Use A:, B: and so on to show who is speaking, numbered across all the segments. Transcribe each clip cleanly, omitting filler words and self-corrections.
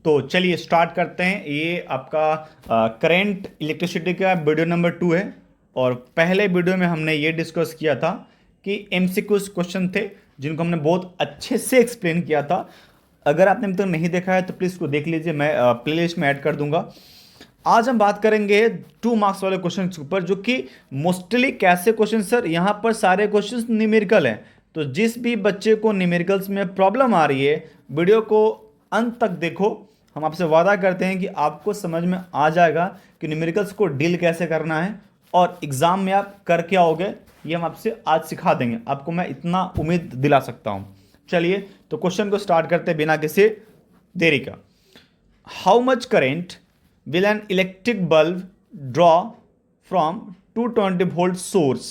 A: तो चलिए स्टार्ट करते हैं। ये आपका करंट इलेक्ट्रिसिटी का वीडियो नंबर 2 है। और पहले वीडियो में हमने ये डिस्कस किया था कि एमसीक्यूज क्वेश्चन थे जिनको हमने बहुत अच्छे से एक्सप्लेन किया था। अगर आपने अभी तक नहीं देखा है तो प्लीज़ को देख लीजिए, मैं प्लेलिस्ट में ऐड कर दूंगा। आज हम बात करेंगे 2 मार्क्स वाले क्वेश्चन के ऊपर, जो कि मोस्टली कैसे क्वेश्चन सर, यहाँ पर सारे क्वेश्चन न्यूमेरिकल हैं। तो जिस भी बच्चे को न्यूमेरिकल्स में प्रॉब्लम आ रही है, वीडियो को अंत तक देखो। हम आपसे वादा करते हैं कि आपको समझ में आ जाएगा कि न्यूमेरिकल्स को डील कैसे करना है और एग्जाम में आप कर क्या आओगे, ये हम आपसे आज सिखा देंगे। आपको मैं इतना उम्मीद दिला सकता हूँ। चलिए तो क्वेश्चन को स्टार्ट करते हैं बिना किसी देरी का। How much current will an electric bulb draw from 220 volt source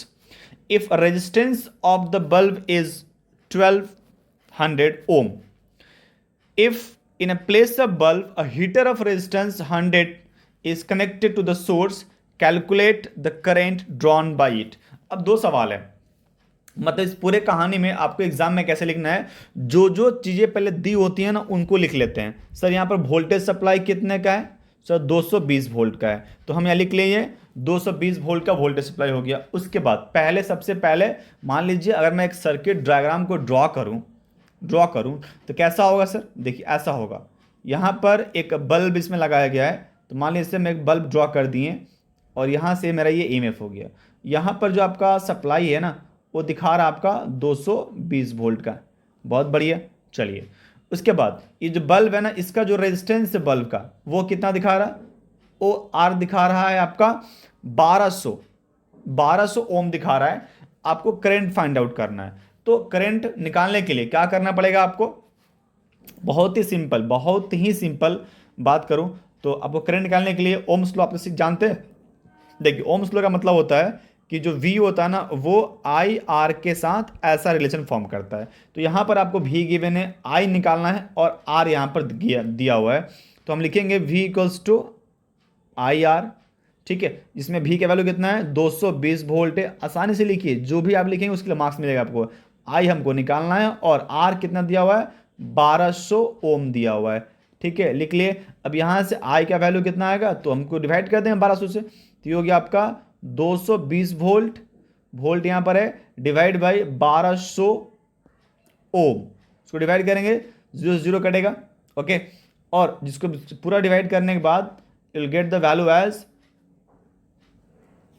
A: if a resistance of the bulb is 1200 ohm? If in a place of bulb a heater of resistance 100 is connected to the source, calculate the current drawn by it. अब दो सवाल है, मतलब इस पूरे कहानी में आपको एग्जाम में कैसे लिखना है, जो जो चीजें पहले दी होती हैं ना उनको लिख लेते हैं। सर यहाँ पर वोल्टेज सप्लाई कितने का है, सर 220 वोल्ट का है, तो हम यहाँ लिख लिए 220 वोल्ट का वोल्टेज सप्लाई हो गया। उसके बाद सबसे पहले मान लीजिए अगर मैं एक सर्किट डायग्राम को ड्रॉ करूं तो कैसा होगा सर, देखिए ऐसा होगा। यहाँ पर एक बल्ब इसमें लगाया गया है, तो मान लीजिए मैं एक बल्ब ड्रॉ कर दिए और यहाँ से मेरा ये ईएमएफ हो गया। यहाँ पर जो आपका सप्लाई है ना वो दिखा रहा है आपका 220 वोल्ट का। बहुत बढ़िया। चलिए उसके बाद ये जो बल्ब है ना, इसका जो रेजिस्टेंस है बल्ब का वो कितना दिखा रहा है, वो आर दिखा रहा है आपका 1200 ओम दिखा रहा है। आपको करंट फाइंड आउट करना है, तो करंट निकालने के लिए क्या करना पड़ेगा आपको, बहुत ही सिंपल बात करूं तो आपको करंट निकालने के लिए ओम्स लॉ आप जानते हैं। देखिए ओम्स लॉ का मतलब होता है कि जो V होता है ना वो आई आर के साथ ऐसा रिलेशन फॉर्म करता है। तो यहाँ पर आपको V गिवन है, I निकालना है और R यहाँ पर दिया हुआ है, तो हम लिखेंगे V equals to I R. ठीक है, जिसमें V का वैल्यू कितना है 220 वोल्ट है। आसानी से लिखिए, जो भी आप लिखेंगे उसके लिए मार्क्स मिलेगा आपको। I हमको निकालना है और R कितना दिया हुआ है 1200 ओम दिया हुआ है। ठीक है, लिख लिए। अब यहाँ से I का वैल्यू कितना आएगा, तो हमको डिवाइड कर दें 1200 से, तो ये हो गया आपका 220 वोल्ट यहाँ पर है, डिवाइड बाई 1200 ओम। इसको डिवाइड करेंगे, 0 0 कटेगा। ओके, और जिसको पूरा डिवाइड करने के बाद will get the value as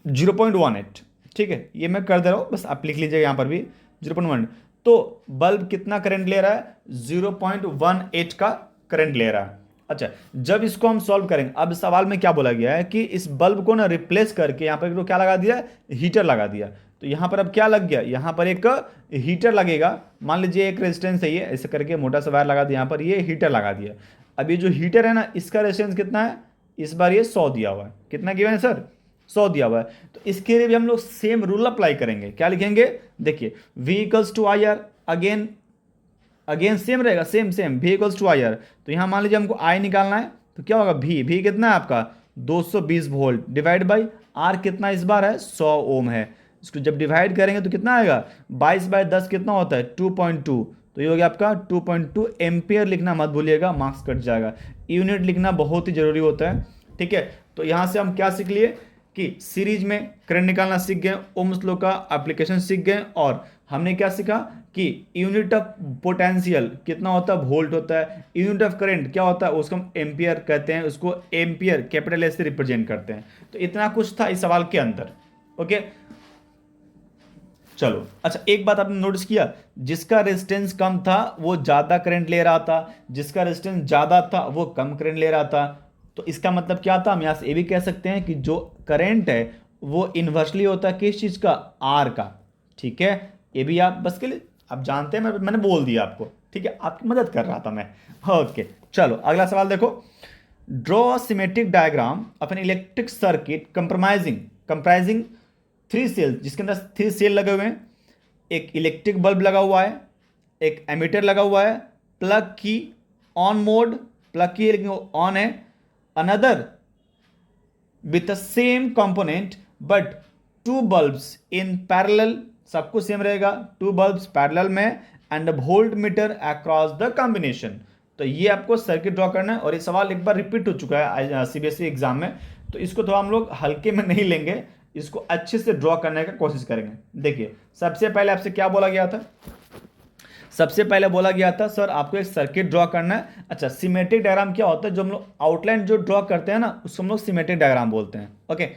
A: 0.18। ठीक है, ये मैं कर दे रहा हूँ, बस आप लिख लीजिएगा यहाँ पर भी 0.1। तो बल्ब कितना करंट ले रहा है, 0.18 का करंट ले रहा है। अच्छा, जब इसको हम सॉल्व करेंगे, अब सवाल में क्या बोला गया है कि इस बल्ब को ना रिप्लेस करके यहाँ पर तो क्या लगा दिया, हीटर लगा दिया। तो यहाँ पर अब क्या लग गया, यहाँ पर एक हीटर लगेगा। मान लीजिए एक रेजिस्टेंस है, ये ऐसे करके मोटा सा वायर लगा दिया, यहाँ पर ये हीटर लगा दिया। अब ये जो हीटर है ना, इसका रेजिस्टेंस कितना है, इस बार ये 100 दिया हुआ है। कितना गिवन है सर, 100 दिया हुआ है। तो इसके लिए भी हम लोग सेम रूल अप्लाई करेंगे। क्या लिखेंगे, देखिए V equals to I R, again same रहेगा, same V equals to I R. तो यहाँ मान लीजिए हमको I निकालना है, तो क्या होगा V कितना है आपका 220 वोल्ट, डिवाइड बाई R कितना इस बार है 100 ओम है। इसको जब डिवाइड करेंगे तो कितना आएगा, 22/10 कितना होता है 2.2। तो ये हो गया आपका 2.2 एम्पियर। लिखना मत भूलिएगा, मार्क्स कट जाएगा। यूनिट लिखना बहुत ही जरूरी होता है। ठीक है, तो यहाँ से हम क्या सीख लिए कि सीरीज में करंट निकालना सीख गए, ओम्स लॉ का एप्लीकेशन सीख गए, और हमने क्या सीखा कि यूनिट ऑफ पोटेंशियल कितना होता है, वोल्ट होता है। यूनिट ऑफ करंट क्या होता है, उसको हम एम्पियर कहते हैं, उसको एम्पियर कैपिटल एस से रिप्रेजेंट करते हैं। तो इतना कुछ था इस सवाल के अंदर। ओके, चलो। अच्छा, एक बात आपने नोटिस किया, जिसका रेजिस्टेंस कम था वो ज्यादा करंट ले रहा था, जिसका रेजिस्टेंस ज्यादा था वो कम करंट ले रहा था। तो इसका मतलब क्या था, हम यहां से ये भी कह सकते हैं कि जो करंट है वो इन्वर्सली होता है किस चीज का, आर का। ठीक है, ये भी आप बस के लिए आप जानते हैं, मैंने बोल दिया आपको। ठीक है, आपकी मदद कर रहा था मैं। ओके, चलो अगला सवाल देखो। Draw symmetric diagram of an electric circuit comprising 3 cell, जिसके अंदर 3 सेल लगे हुए हैं। एक इलेक्ट्रिक बल्ब लगा हुआ है, एक एमीटर लगा हुआ है, प्लग की ऑन मोड, प्लग की लेकिन ऑन है, another with the same component but 2 bulbs in parallel, सब कुछ सेम रहेगा, 2 bulbs पैरेलल में, and volt meter across the combination. तो ये आपको सर्किट ड्रॉ करना है, और ये सवाल एक बार रिपीट हो चुका है सीबीएसई एग्जाम में, तो इसको तो हम लोग हल्के में नहीं लेंगे, इसको अच्छे से ड्रॉ करने का कोशिश करेंगे। देखिए सबसे पहले आपसे क्या बोला गया था, सबसे पहले बोला गया था सर आपको एक सर्किट ड्रॉ करना है। अच्छा, सिमेट्रिक डायग्राम क्या होता है, जो हम लोग आउटलाइन जो ड्रॉ करते हैं ना उसको हम लोग सिमेट्रिक डायग्राम बोलते हैं। ओके,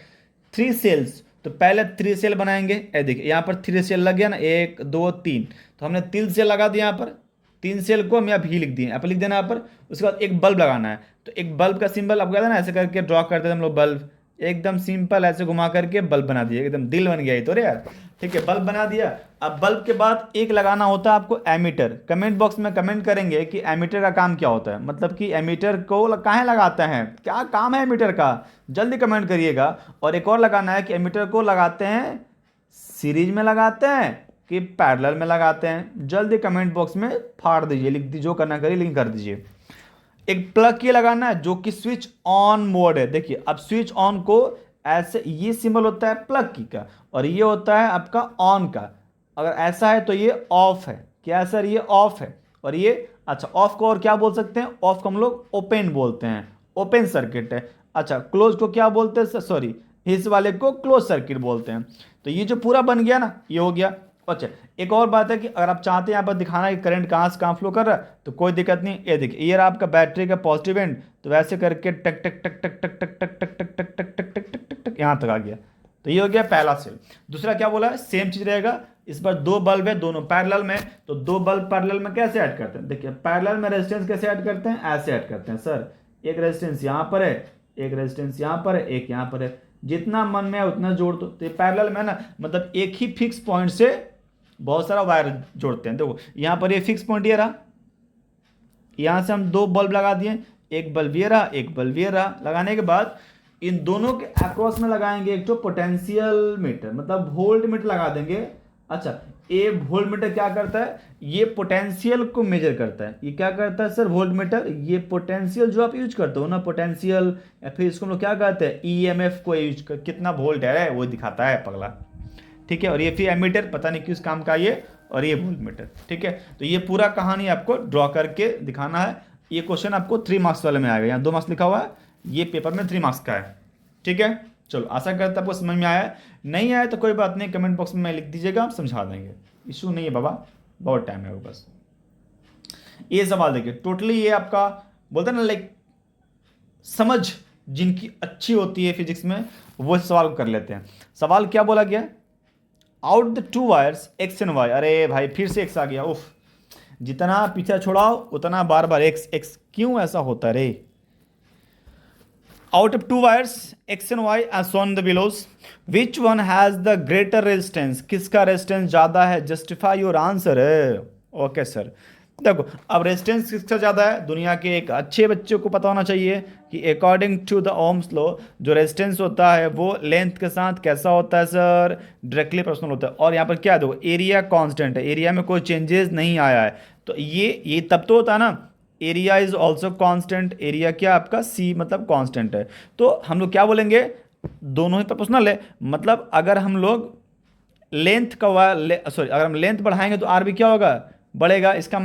A: 3 सेल्स, तो पहले 3 सेल बनाएंगे। ये देखिए यहाँ पर 3 सेल लग गया ना, 1 2 3, तो हमने 3 सेल लगा दिया यहाँ पर, 3 सेल को हम यहाँ भी लिख दिए, यहाँ पर लिख देना यहाँ पर। उसके बाद एक बल्ब लगाना है, तो एक बल्ब का सिंबल आपको याद है ना, ऐसे करके ड्रॉ करते थे हम लोग बल्ब, एकदम सिंपल ऐसे घुमा करके बल्ब बना दिया, एकदम दिल बन गया ये तो रे यार। ठीक है, बल्ब बना दिया। अब बल्ब के बाद एक लगाना होता है आपको एमीटर। कमेंट बॉक्स में कमेंट करेंगे कि एमीटर का काम क्या होता है, मतलब कि एमीटर को कहाँ लगाते हैं, क्या काम है एमीटर का, जल्दी कमेंट करिएगा। और एक और लगाना है कि एमीटर को लगाते हैं सीरीज में लगाते हैं कि पैरेलल में लगाते हैं, जल्दी कमेंट बॉक्स में फाड़ दीजिए, लिख दीजिए, जो करना करिए लेकिन कर दीजिए। एक प्लग ये लगाना है जो कि स्विच ऑन मोड है। देखिए अब स्विच ऑन को ऐसे, ये सिंबल होता है प्लग की का, और ये होता है आपका ऑन का। अगर ऐसा है तो ये ऑफ है, क्या सर ये ऑफ है, और ये अच्छा ऑफ को और क्या बोल सकते हैं, ऑफ को हम लोग ओपन बोलते हैं, ओपन सर्किट है। अच्छा क्लोज को क्या बोलते हैं, सॉरी इस वाले को क्लोज सर्किट बोलते हैं। तो ये जो पूरा बन गया ना, ये हो गया। अच्छा एक और बात है कि अगर आप चाहते हैं यहाँ पर दिखाना कि करंट कहाँ से कहाँ फ्लो कर रहा है, तो कोई दिक्कत नहीं। ये देखिए ये रहा आपका बैटरी का पॉजिटिव एंड, तो वैसे करके टक टक टक टक टक टक टक टक टक टक टक टक टक टक टक यहाँ तक आ गया। तो ये हो गया पहला सेल। दूसरा क्या बोला है, सेम चीज रहेगा, इस बार 2 बल्ब है, दोनों पैरेलल में, तो 2 बल्ब पैरेलल में कैसे ऐड करते हैं, देखिए पैरेलल में रेजिस्टेंस कैसे ऐड करते हैं, ऐसे ऐड करते हैं सर, एक रेजिस्टेंस यहाँ पर है, एक रेजिस्टेंस यहाँ पर है, एक यहाँ पर है, जितना मन में है उतना जोड़ दो। तो ये पैरेलल में ना, मतलब एक ही फिक्स पॉइंट से बहुत सारा वायर जोड़ते हैं। देखो यहाँ पर ये फिक्स पॉइंट ये रहा, यहाँ से हम 2 बल्ब लगा दिए, एक बल्ब ये रहा, एक बल्ब ये रहा। लगाने के बाद इन दोनों के अक्रॉस में लगाएंगे एक तो पोटेंशियल मीटर, मतलब वोल्ट मीटर लगा देंगे। अच्छा ये वोल्ट मीटर क्या करता है, ये पोटेंशियल को मेजर करता है। ये क्या करता है सर, वोल्ट मीटर, ये पोटेंशियल जो आप यूज करते हो ना, पोटेंशियल, या फिर इसको हम लोग क्या कहते हैं, ईएमएफ को यूज कर, कितना वोल्ट है वो दिखाता है पगला। ठीक है, और ये फिर एमीटर पता नहीं किस काम का ये, और ये वोल्ट मीटर। ठीक है, तो ये पूरा कहानी आपको ड्रॉ करके दिखाना है। ये क्वेश्चन आपको 3 मार्क्स वाले में आएगा, यहाँ 2 मार्क्स लिखा हुआ है, ये पेपर में 3 मार्क्स का है। ठीक है, चलो आशा करता हूँ आपको समझ में आया है। नहीं आया तो कोई बात नहीं, कमेंट बॉक्स में लिख दीजिएगा, हम समझा देंगे, इशू नहीं है बाबा, बहुत टाइम है वो बस। ये सवाल देखिए, टोटली ये आपका बोलते हैं ना लाइक समझ जिनकी अच्छी होती है फिजिक्स में वो इस सवाल को कर लेते हैं। सवाल क्या बोला गया, out the 2 wires X and Y, अरे भाई फिर से एक्स आ गया, उफ, जितना पीछा छोड़ाओ उतना बार बार एक्स एक्स, क्यों ऐसा होता है रे। Out of 2 wires x and y as shown in the below, which one has the greater resistance, किसका रेजिस्टेंस ज़्यादा है, जस्टिफाई योर आंसर है। ओके सर, देखो अब रेजिस्टेंस किसका ज़्यादा है, दुनिया के एक अच्छे बच्चे को पता होना चाहिए कि according to the Ohm's law जो रेजिस्टेंस होता है वो लेंथ के साथ कैसा होता है सर, डायरेक्टली प्रोपोर्शनल होता है। और यहाँ पर क्या है, देखो एरिया कांस्टेंट है, एरिया में कोई चेंजेस नहीं आया है, तो ये तब तो होता है ना, area is also constant, area क्या आपका सी मतलब कांस्टेंट है। तो हम लोग क्या बोलेंगे, दोनों ही प्रोपोर्शनल है, मतलब अगर हम लोग लेंथ का सॉरी अगर हम लेंथ बढ़ाएंगे तो आर भी क्या होगा, बढ़ेगा। इसका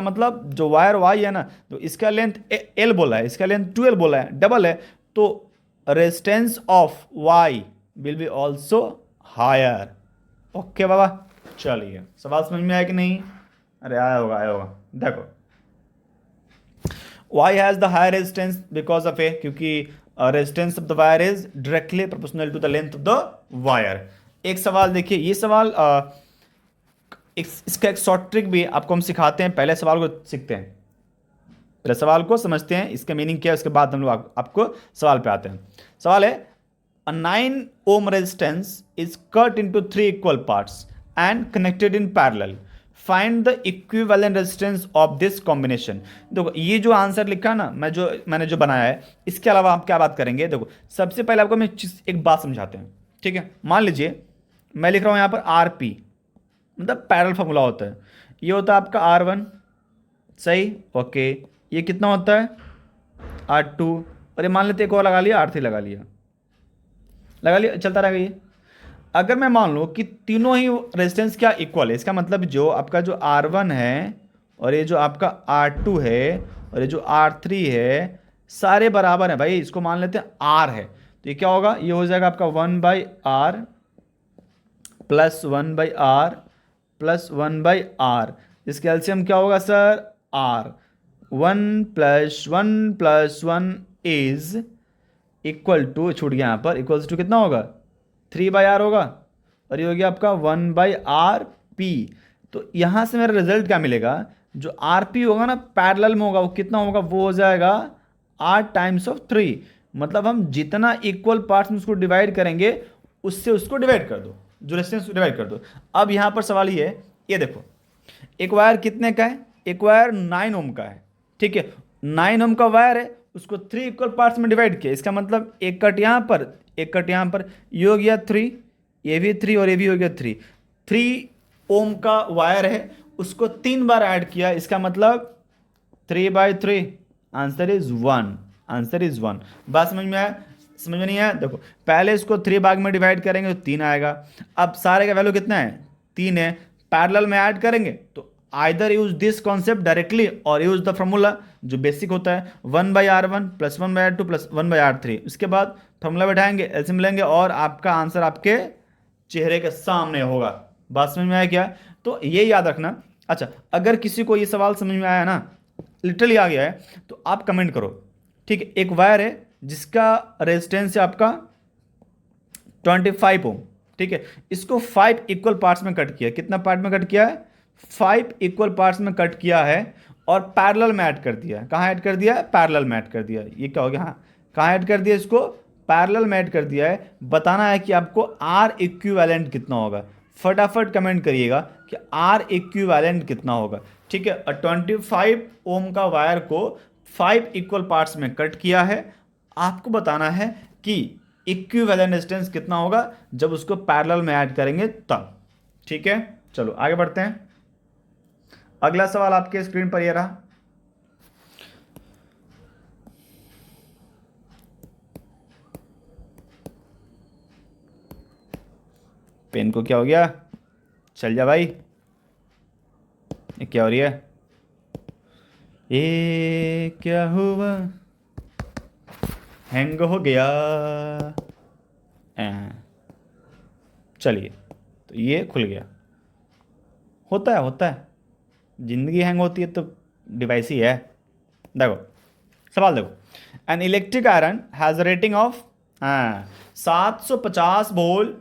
A: मतलब जो वायर वाई है ना, तो इसका लेंथ एल बोला है, इसका लेंथ 2L बोला है, डबल है, तो resistance of Y will be also higher. Okay बाबा, चलिए सवाल समझ में आया कि नहीं, अरे आया होगा। देखो y has the higher resistance because of a, क्योंकि resistance of the wire is directly proportional to the length of the wire। एक सवाल देखिए, ये सवाल इसका एक शॉर्ट ट्रिक भी आपको हम सिखाते हैं, पहले सवाल को सीखते हैं, पहले सवाल को समझते हैं इसका मीनिंग क्या है, उसके बाद हम लोग आपको सवाल पे आते हैं। सवाल है, a 9 ohm resistance is cut into 3 equal parts and connected in parallel, find the equivalent resistance of this combination. देखो ये जो आंसर लिखा ना, मैंने जो बनाया है, इसके अलावा आप क्या बात करेंगे। देखो सबसे पहले आपको मैं एक बात समझाते हैं, ठीक है। मान लीजिए मैं लिख रहा हूँ यहाँ पर आर पी, मतलब पैरेलल फॉर्मूला होता है, ये होता है आपका R1, सही, ओके। ये कितना होता है R2, और ये मान लेते एक और लगा लिया, R3 लगा लिया, चलता रहेगा ये। अगर मैं मान लूँ कि तीनों ही रेजिस्टेंस क्या इक्वल है, इसका मतलब जो आपका जो R1 है और ये जो आपका R2 है और ये जो R3 है सारे बराबर हैं भाई, इसको मान लेते हैं R है, तो ये क्या होगा, ये हो जाएगा आपका 1/R plus 1/R plus 1/R। इसका एलसीएम क्या होगा sir, R। 1 + 1 + 1 is equal to, छूट गया यहाँ पर, इक्वल्स टू कितना होगा, 3/R होगा, और ये हो गया आपका 1/RP। तो यहाँ से मेरा रिजल्ट क्या मिलेगा, जो RP होगा ना पैरेलल में होगा, वो कितना होगा, वो हो जाएगा R×3। मतलब हम जितना इक्वल पार्ट्स में उसको डिवाइड करेंगे उससे उसको डिवाइड कर दो, जो रेजिस्टेंस डिवाइड कर दो। अब यहाँ पर सवाल ये है, ये देखो एक वायर कितने का है, एक वायर 9 ओम का है, ठीक है, 9 ओम का वायर है, उसको 3 इक्वल पार्ट्स में डिवाइड किया, इसका मतलब एक कट यहाँ पर, एक कट यहाँ पर, ये हो गया 3, ये भी 3 और ये भी हो गया 3। 3 ओम का वायर है, उसको 3 बार ऐड किया, इसका मतलब 3/3, आंसर इज 1, आंसर इज 1। बात समझ में आया, समझ में नहीं आया, देखो पहले इसको 3 भाग में डिवाइड करेंगे तो 3 आएगा। अब सारे का वैल्यू कितना है, 3 है, पैरेलल में ऐड करेंगे तो either use this concept directly और यूज द फॉर्मूला जो बेसिक होता है 1/R1 plus 1/R2 plus 1/R3। उसके बाद फॉर्मूला बैठाएंगे, एलसीएम लेंगे और आपका आंसर आपके चेहरे के सामने होगा। बात समझ में आया क्या, तो ये याद रखना। अच्छा, अगर किसी को ये सवाल समझ में आया ना, लिटरली आ गया है, तो आप कमेंट करो, ठीक है। एक वायर है जिसका रेजिस्टेंस है आपका 25 ओम, ठीक है, इसको 5 इक्वल पार्ट्स में कट किया, कितना पार्ट में कट किया है, 5 इक्वल पार्ट्स में कट किया है और पैरेलल में ऐड कर दिया है। कहाँ ऐड कर दिया है, पैरेलल में ऐड कर दिया है। ये क्या हो गया, हाँ कहाँ ऐड कर दिया, इसको पैरेलल में ऐड कर दिया है। बताना है कि आपको आर इक्विवेलेंट कितना होगा, फटाफट कमेंट करिएगा कि आर इक्विवेलेंट कितना होगा, ठीक है। 25 ओम का वायर को 5 इक्वल पार्ट्स में कट किया है, आपको बताना है कि इक्विवेलेंट रेजिस्टेंस कितना होगा जब उसको पैरेलल में ऐड करेंगे तब, ठीक है। चलो आगे बढ़ते हैं, अगला सवाल आपके स्क्रीन पर ये रहा। पेन को क्या हो गया, चल जा भाई, ये क्या हो रही है, ये क्या हुआ, हैंग हो गया। चलिए, तो ये खुल गया, होता है होता है, जिंदगी हैंग होती है तो डिवाइस ही है। देखो सवाल देखो, an electric iron has a rating of 750 volt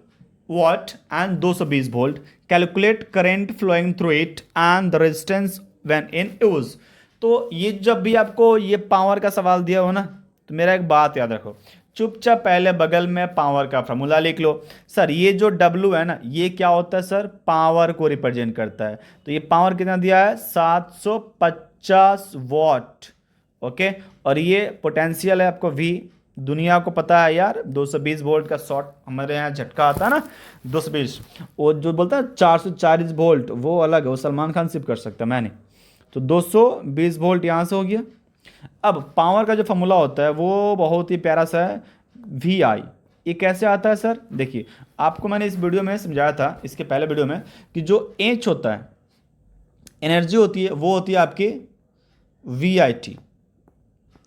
A: watt and 220 volt, calculate current flowing through it and the resistance when in use. तो ये जब भी आपको ये पावर का सवाल दिया हो ना, तो मेरा एक बात याद रखो, चुपचाप पहले बगल में पावर का फॉर्मूला लिख लो। सर ये जो W है ना, ये क्या होता है सर, पावर को रिप्रेजेंट करता है। तो ये पावर कितना दिया है, 750 वॉट, ओके। और ये पोटेंशियल है आपको V, दुनिया को पता है यार 220 वोल्ट का शॉर्ट हमारे यहाँ झटका आता है ना 220, वो जो बोलता है 440 वोल्ट वो अलग है, वो सलमान खान सिर्फ कर सकता है, मैं नहीं। तो 220 वोल्ट यहाँ से हो गया। अब पावर का जो फॉर्मूला होता है वो बहुत ही प्यारा सा है, VI। ये कैसे आता है सर, देखिए आपको मैंने इस वीडियो में समझाया था, इसके पहले वीडियो में, कि जो H होता है, एनर्जी होती है, वो होती है आपकी VIT,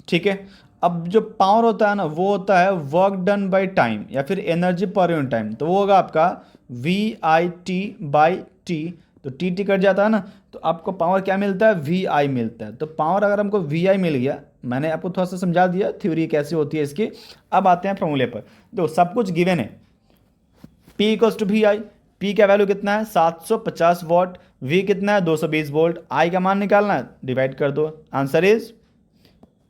A: ठीक है। अब जो पावर होता है ना, वो होता है वर्क डन बाय टाइम या फिर एनर्जी पर यूनिट टाइम, तो वो होगा आपका VIT/T। तो टी कट जाता है ना, तो आपको पावर क्या मिलता है, VI मिलता है। तो पावर अगर हमको VI मिल गया, मैंने आपको थोड़ा सा समझा दिया थ्योरी कैसे होती है इसकी। अब आते हैं फॉर्मूले पर, तो सब कुछ गिवन है, P equals to VI। P का वैल्यू कितना है, 750 वॉट, V कितना है, 220 वोल्ट, I का मान निकालना है, डिवाइड कर दो, आंसर इज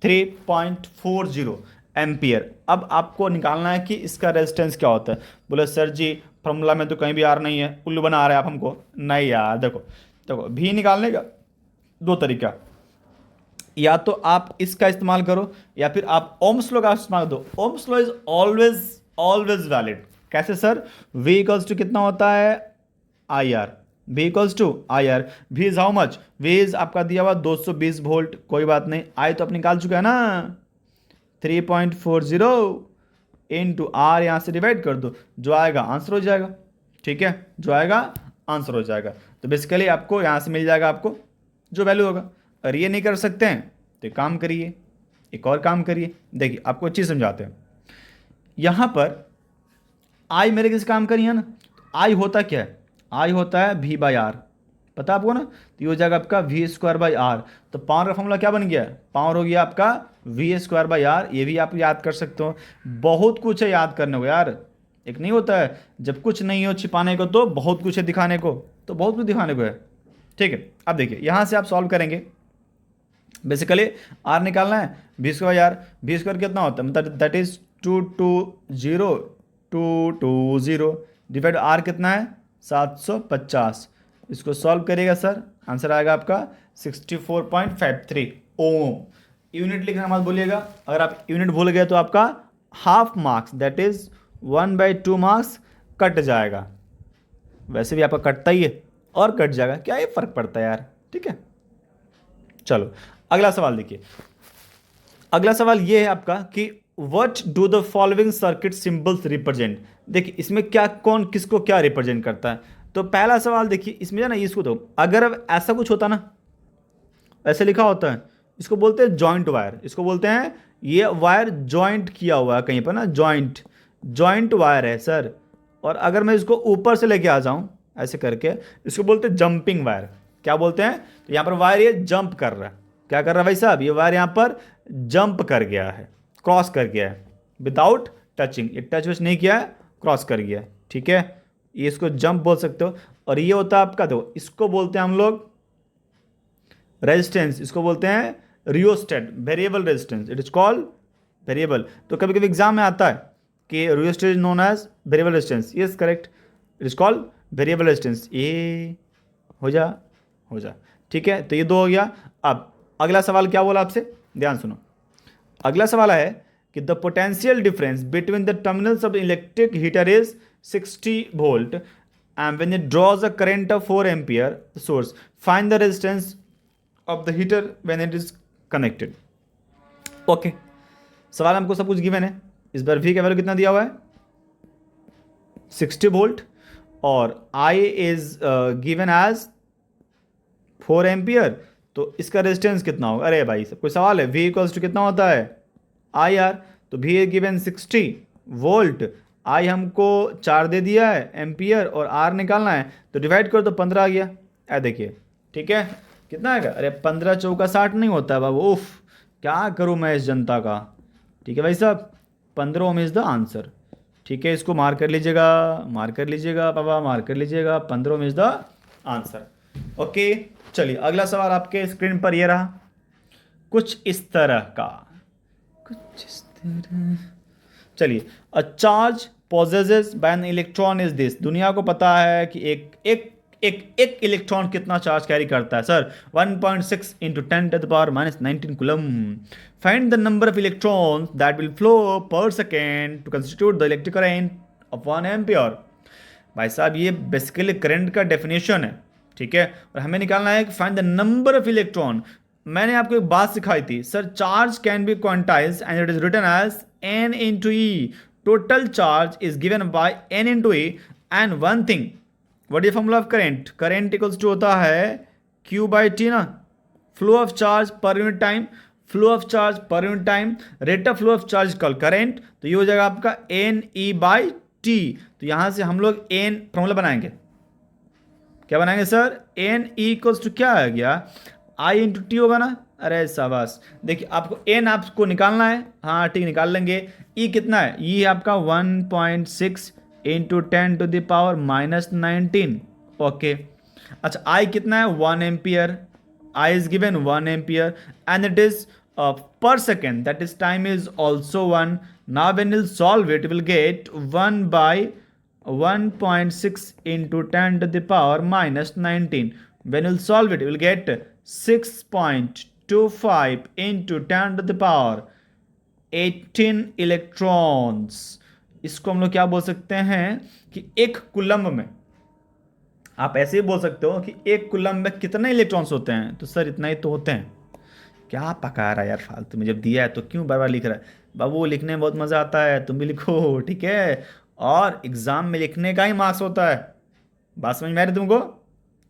A: 3.40 एम्पियर। अब आपको निकालना है कि इसका रेजिस्टेंस क्या होता है। बोले सर जी फॉर्मूला में तो कहीं भी आर नहीं है, उल्लू बना रहे हैं आप हमको। नहीं यार, देखो देखो भी निकालने का दो तरीका, या तो आप इसका इस्तेमाल करो या फिर आप ओम्स लॉ का इस्तेमाल दो। Ohm's law is always always valid. कैसे सर, V इक्वल्स टू कितना होता है, IR, V equals to IR। V is how much, V is आपका दिया हुआ 220 वोल्ट, कोई बात नहीं, I तो आप निकाल चुका है ना, 3.40 इंटू R, यहाँ से डिवाइड कर दो, जो आएगा आंसर हो जाएगा, ठीक है, जो आएगा आंसर हो जाएगा। तो बेसिकली आपको यहाँ से मिल जाएगा आपको जो वैल्यू होगा। अगर ये नहीं कर सकते हैं तो एक काम करिए, एक और काम करिए। देखिए आपको अच्छी समझाते हैं। यहाँ पर आई मेरे किस काम का नहीं है ना, आई होता क्या है, आई होता है वी बाई आर, पता है आपको ना। तो ये हो जाएगा आपका वी स्क्वायर बाई आर। तो पावर का फॉर्मूला क्या बन गया, पावर हो गया आपका वी स्क्वायर बाई आर। ये भी आप याद कर सकते हो। बहुत कुछ है याद करने को यार, एक नहीं होता है जब कुछ नहीं हो छिपाने को तो बहुत कुछ है दिखाने को, तो बहुत कुछ दिखाने को है। ठीक है, अब देखिए यहाँ से आप सॉल्व करेंगे। बेसिकली आर निकालना है, V square R, V square कितना होता है, मतलब दैट इज 220 डिवाइड आर कितना है 750। इसको सॉल्व करिएगा सर, आंसर आएगा आपका 64.53 ओम। यूनिट लिखना मत भूलिएगा, अगर आप यूनिट भूल गए तो आपका half marks that is 1/2 marks cut जाएगा। वैसे भी आपका कटता ही है और कट जाएगा, क्या ये फर्क पड़ता है यार। ठीक है, चलो अगला सवाल देखिए। अगला सवाल ये है आपका कि what do the following circuit symbols represent. देखिए इसमें क्या, कौन किसको क्या रिप्रेजेंट करता है। तो पहला सवाल देखिए इसमें जो ना, इसको तो अगर अब ऐसा कुछ होता ना, ऐसे लिखा होता है, इसको बोलते हैं जॉइंट वायर। इसको बोलते हैं ये वायर जॉइंट किया हुआ है कहीं पर ना, जॉइंट, जॉइंट वायर है सर। और अगर मैं इसको ऊपर से लेके आ जाऊं ऐसे करके, इसको बोलते हैं जंपिंग वायर। क्या बोलते हैं, तो यहाँ पर वायर ये जंप कर रहा है। क्या कर रहा है भाई साहब, ये वायर यहाँ पर जंप कर गया है, क्रॉस कर गया है विदाउट टचिंग। ये टच वच नहीं किया है, क्रॉस कर गया है। ठीक है, ये इसको जंप बोल सकते हो। और ये होता है आपका, तो इसको बोलते हैं हम लोग रेजिस्टेंस, इसको बोलते हैं rheostat, variable resistance, it is called variable. तो कभी कभी एग्जाम में आता है कि rheostat is known as variable resistance, yes correct, it is called variable resistance. ये हो जा। ठीक है, तो ये दो हो गया। अब अगला सवाल क्या बोला आपसे, ध्यान सुनो। अगला सवाल है कि the potential difference between the terminals of electric heater is 60 volt and when it draws a current of 4 ampere source, find the resistance of the heater when it is connected. Okay, सवाल हमको सब कुछ given है। इस बार V का वैल्यू कितना दिया हुआ है 60 वोल्ट, और I is given as 4 ampere. तो इसका रेजिस्टेंस कितना होगा, अरे भाई सब कोई सवाल है। V इक्वल्स टू कितना होता है IR, तो V is given 60 volt, I हमको 4 दे दिया है एम्पियर, और R निकालना है तो डिवाइड करो तो 15 आ गया। ऐ देखिए, ठीक है, कितना आएगा, अरे 15 चौका 60 नहीं होता है बाबू, उफ क्या करूँ मैं इस जनता का। ठीक है भाई साहब, 15 ओम इज द आंसर। ठीक है, इसको मार्क कर लीजिएगा, मार्क कर लीजिएगा पापा, मार्क कर लीजिएगा, 15 ओम इज द आंसर। ओके, चलिए अगला सवाल आपके स्क्रीन पर ये रहा, कुछ इस तरह का, कुछ इस तरह। चलिए, a charge possesses by an electron is this. दुनिया को पता है कि एक इलेक्ट्रॉन कितना चार्ज कैरी करता है sir, 1.6 into 10⁻⁻19 coulomb. Find the number of electrons that will flow per second to constitute the electric current of 1 ampere. भाई साहब ये बेसिकली करंट का डेफिनेशन है। ठीक है, और हमें निकालना है कि find the number of electron. मैंने आपको एक बात सिखाई थी sir, charge can be quantized and it is written as n into e. Total charge is given by n into e, and one thing, what is the formula of current? Current equals to होता है q by t ना, flow of charge per unit time, flow of charge per unit time, rate of flow of charge call current. तो ये हो जाएगा आपका n e by t। तो यहां से हम लोग n फॉर्मूला बनाएंगे, क्या बनाएंगे sir, n e equals to क्या आ गया, I इंटू टी होगा ना। अरे शाबाश, देखिए आपको n आपको निकालना है, हाँ ठीक निकाल लेंगे। E कितना है, E आपका 1.6 इंटू 10⁻⁻19। ओके, अच्छा I कितना है 1 ampere, I is given 1 ampere and it is per second, that is time is also 1. Now when you solve it, you will get 1 by 1.6 into 10⁻⁻19. When you solve it, you will get 6.25 into 10⁻18 electrons. इसको हम लोग क्या बोल सकते हैं कि एक coulomb में, आप ऐसे ही बोल सकते हो कि एक कुलम्ब में कितने इलेक्ट्रॉन्स होते हैं, तो सर इतना ही तो होते हैं। क्या पका रहा है यार फालतू में, जब दिया है तो क्यों बार बार लिख रहा है बाबू, लिखने में बहुत मज़ा आता है, तुम भी लिखो ठीक है। और एग्जाम में लिखने का ही मार्क्स होता है, बात समझ में आ रही तुमको।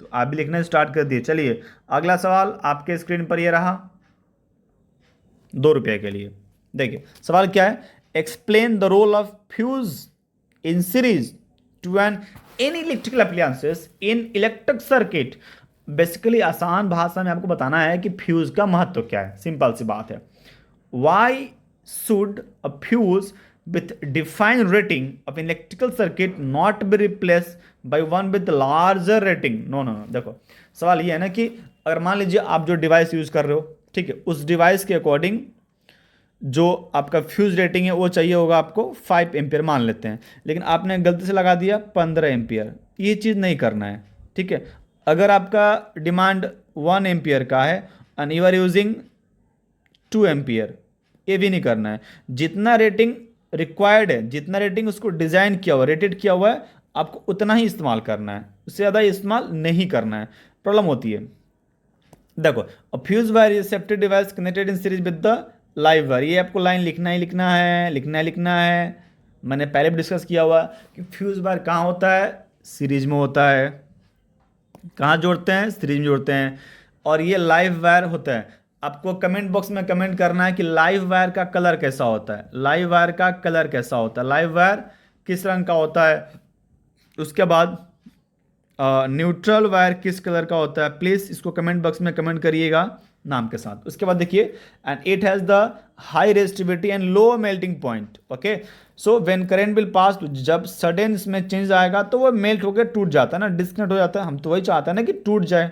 A: तो आप भी लिखना स्टार्ट कर दिए। चलिए अगला सवाल आपके स्क्रीन पर ये रहा, 2 रुपये के लिए। देखिए सवाल क्या है, explain the role of fuse in series to an in electrical appliances in electric circuit. Basically आसान भाषा में आपको बताना है कि फ्यूज का महत्व क्या है। सिंपल सी बात है, why should a fuse with defined rating of electrical circuit not be replaced by one with larger rating? No no no, देखो सवाल ये है ना कि अगर मान लीजिए आप जो डिवाइस यूज कर रहे हो, ठीक है, उस डिवाइस के अकॉर्डिंग जो आपका फ्यूज रेटिंग है वो चाहिए होगा आपको 5 एम्पियर मान लेते हैं, लेकिन आपने गलती से लगा दिया 15 एम्पियर। ये चीज़ नहीं करना है, ठीक है। अगर आपका डिमांड 1 एम्पियर का है and you are using 2 ampere, ये भी नहीं करना है। जितना रेटिंग रिक्वायर्ड है, जितना रेटिंग उसको डिज़ाइन किया हुआ, रेटेड किया हुआ है, आपको उतना ही इस्तेमाल करना है, उससे ज़्यादा इस्तेमाल नहीं करना है। प्रॉब्लम होती है, देखो fuse wire receptive device connected in series with the live wire. ये आपको लाइन लिखना ही लिखना है, लिखना है लिखना है। मैंने पहले भी डिस्कस किया हुआ कि फ्यूज वायर कहाँ होता है, सीरीज में होता है। कहाँ जोड़ते हैं, सीरीज में जोड़ते हैं। और ये लाइव वायर होता है। आपको कमेंट बॉक्स में कमेंट करना है कि लाइव वायर का कलर कैसा होता है, लाइव वायर का कलर कैसा होता है, लाइव वायर किस रंग का होता है। उसके बाद न्यूट्रल वायर किस कलर का होता है, प्लीज़ इसको कमेंट बॉक्स में कमेंट करिएगा नाम के साथ। उसके बाद देखिए, and it has the high resistivity and low melting point. Okay, so when current will pass, जब सडन इसमें चेंज आएगा तो वो मेल्ट होकर टूट जाता है ना, डिस्कनेक्ट हो जाता है। हम तो वही चाहते हैं ना कि टूट जाए,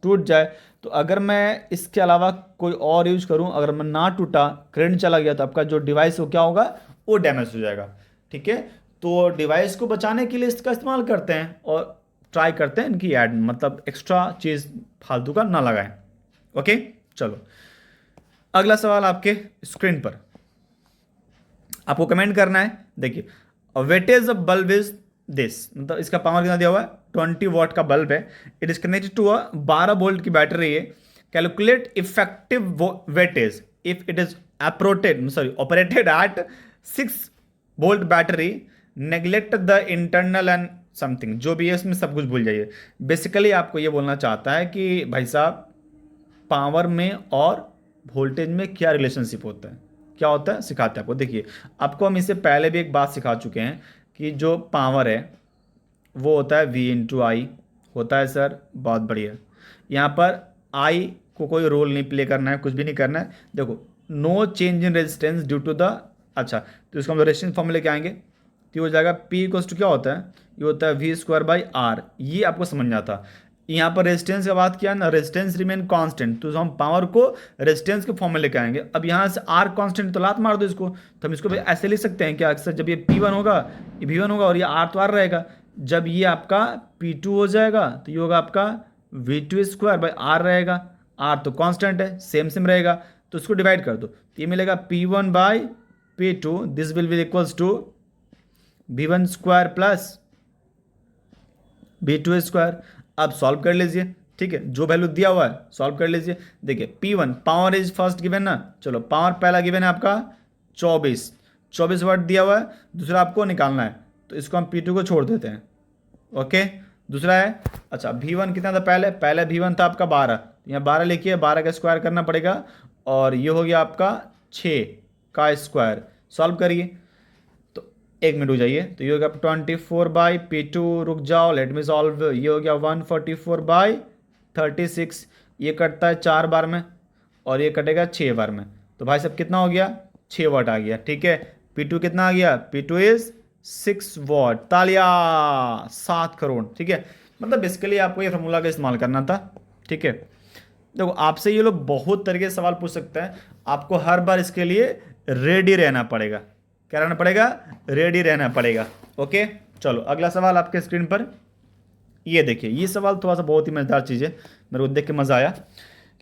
A: टूट जाए। तो अगर मैं इसके अलावा कोई और यूज करूं, अगर मैं ना टूटा, करंट चला गया, तो आपका जो डिवाइस हो क्या होगा, वो डैमेज हो जाएगा। ठीक है, तो डिवाइस को बचाने के लिए इसका इस्तेमाल करते हैं और ट्राई करते हैं इनकी ऐड, मतलब एक्स्ट्रा चीज़ फालतू का ना लगाएं। ओके, चलो अगला सवाल आपके स्क्रीन पर, आपको कमेंट करना है। देखिए, weightage of bulb is this, मतलब इसका पावर कितना दिया हुआ है, 20 वॉट का बल्ब है। It is connected to a 12 volt की बैटरी है। Calculate effective wattage if it is operated at 6 volt battery, neglect the internal and something, जो भी है इसमें सब कुछ भूल जाइए। बेसिकली आपको ये बोलना चाहता है कि भाई साहब, पावर में और वोल्टेज में क्या रिलेशनशिप होता है, क्या होता है, सिखाते हैं आपको। देखिए, आपको हम इससे पहले भी एक बात सिखा चुके हैं कि जो पावर है वो होता है V इंटू आई होता है। सर बहुत बढ़िया, यहाँ पर आई को कोई रोल नहीं प्ले करना है, कुछ भी नहीं करना है। देखो, no change in resistance due to the, अच्छा तो इसको हम रेजिस्टेंस फॉर्मूले लेके आएंगे तो ये हो जाएगा P इक्वल्स टू क्या होता है, ये होता है V स्क्वायर बाई आर। ये आपको समझना था। यहाँ पर रेजिस्टेंस का बात किया ना, रेजिस्टेंस रिमेन कांस्टेंट, तो हम पावर को रेजिस्टेंस के फॉर्म में लेके आएंगे। अब यहाँ से आर कांस्टेंट, तो लात मार दो इसको, तो हम इसको भी ऐसे लिख सकते हैं क्या, अक्सर जब ये P1 होगा, ये V1 होगा और ये आर तो आर रहेगा। जब ये आपका P2 हो जाएगा तो ये होगा आपका V2 स्क्वायर बाई आर रहेगा। आर तो कांस्टेंट है, सेम सेम रहेगा, तो इसको डिवाइड कर दो तो ये मिलेगा P1 by P2, this will be equals to V1 square plus V2 square. अब सॉल्व कर लीजिए, ठीक है, जो वैल्यू दिया हुआ है सॉल्व कर लीजिए। देखिए P1 power is first given ना, चलो पावर पहला गिवन है आपका 24 वाट दिया हुआ है। दूसरा आपको निकालना है, तो इसको हम P2 को छोड़ देते हैं। ओके, दूसरा है, अच्छा V1 कितना था, पहले V1 था आपका 12, यहाँ 12 लिखिए, 12 का स्क्वायर करना पड़ेगा और ये हो गया आपका 6 का स्क्वायर। सॉल्व करिए, तो 1 मिनट हो जाइए, तो ये हो गया 24 बाई P2, रुक जाओ लेट मी सॉल्व, ये हो गया 144 बाई 36, ये कटता है 4 बार में और ये कटेगा 6 बार में, तो भाई साहब कितना हो गया, 6 वाट आ गया। ठीक है, P2 कितना आ गया, P2 इज 6 वॉट, तालिया 7 करोड़। ठीक है, मतलब बेसिकली आपको ये फार्मूला का इस्तेमाल करना था। ठीक है, देखो आपसे ये लोग बहुत तरीके से सवाल पूछ सकते हैं, आपको हर बार इसके लिए रेडी रहना पड़ेगा। क्या रहना पड़ेगा, रेडी रहना पड़ेगा। ओके, चलो अगला सवाल आपके स्क्रीन पर, ये देखिए, ये सवाल थोड़ा सा बहुत ही मजेदार चीज़ है, मेरे को देख के मजा आया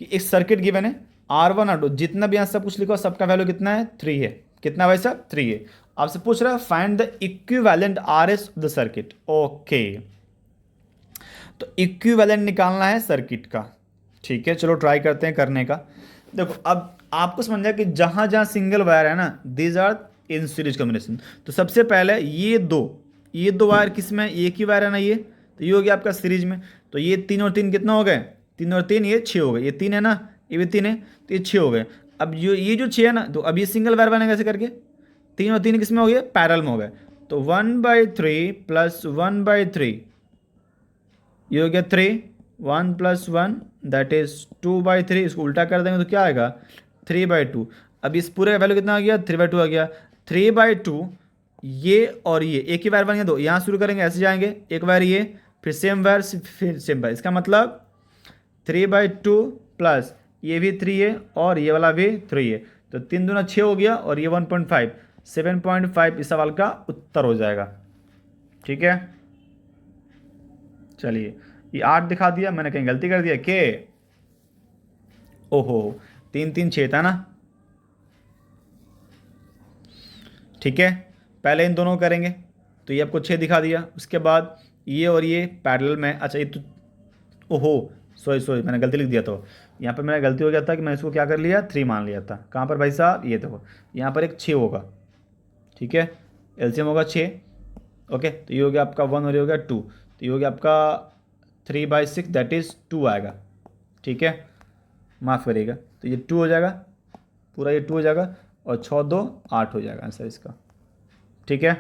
A: कि एक सर्किट गिवन है R1 R2, जितना भी यहाँ सब कुछ लिखा सबका वैल्यू कितना है, 3 है। कितना भाई साहब, 3 है। आपसे पूछ रहा है find the equivalent RS of the circuit. Okay, तो इक्विवेलेंट निकालना है सर्किट का। ठीक है, चलो ट्राई करते हैं करने का। देखो, अब आपको समझना कि जहां जहां सिंगल वायर है ना, these are in series combination. तो सबसे पहले ये दो वायर किस में, एक ही वायर है ना, ये तो ये हो गया आपका सीरीज में। तो ये 3 और 3 कितना हो गए, 3 और 3 ये 6 हो गए, ये 3 है ना, ये भी 3 है, तो ये 6 हो गए। अब ये जो 6 है ना, तो अब ये सिंगल वायर बनेगा ऐसे करके, 3 और 3 किस में हो गए, पैरेलल में हो गए। तो 1/3 प्लस 1/3 ये हो गया 3, 1 + 1 दैट इज 2/3। इसको उल्टा कर देंगे तो क्या आएगा, 3/2। अब इस पूरे का वैल्यू कितना आ गया, 3/2 आ गया। 3/2 ये और ये एक ही वायर बन गया, दो यहाँ शुरू करेंगे ऐसे जाएंगे, एक वायर ये, फिर सेम वायर, फिर सेम वायर। इसका मतलब 3/2 प्लस ये भी 3 है और ये वाला भी 3 है, तो 3 दूना 6 हो गया, और ये 1.5, 7.5 इस सवाल का उत्तर हो जाएगा। ठीक है, चलिए ये 8 दिखा दिया, मैंने कहीं गलती कर दिया के, ओहो 3 3 6 था ना। ठीक है, पहले इन दोनों को करेंगे, तो ये आपको 6 दिखा दिया। उसके बाद ये और ये पैरेलल में, अच्छा ये तो, ओहो सॉरी सॉरी मैंने गलती लिख दिया। तो यहाँ पर मेरा गलती हो गया था कि मैं इसको क्या कर लिया, 3 मान लिया था। कहाँ पर भाई साहब, ये देखो यहाँ पर एक 6 होगा। ठीक है, एलसीएम होगा 6। ओके, तो ये हो गया आपका 1 और ये हो गया 2, तो ये हो गया आपका 3/6 दैट इज़ 2 आएगा। ठीक है, माफ़ करिएगा, तो ये 2 हो जाएगा, पूरा ये 2 हो जाएगा, और 6 2 8 हो जाएगा आंसर इसका। ठीक है।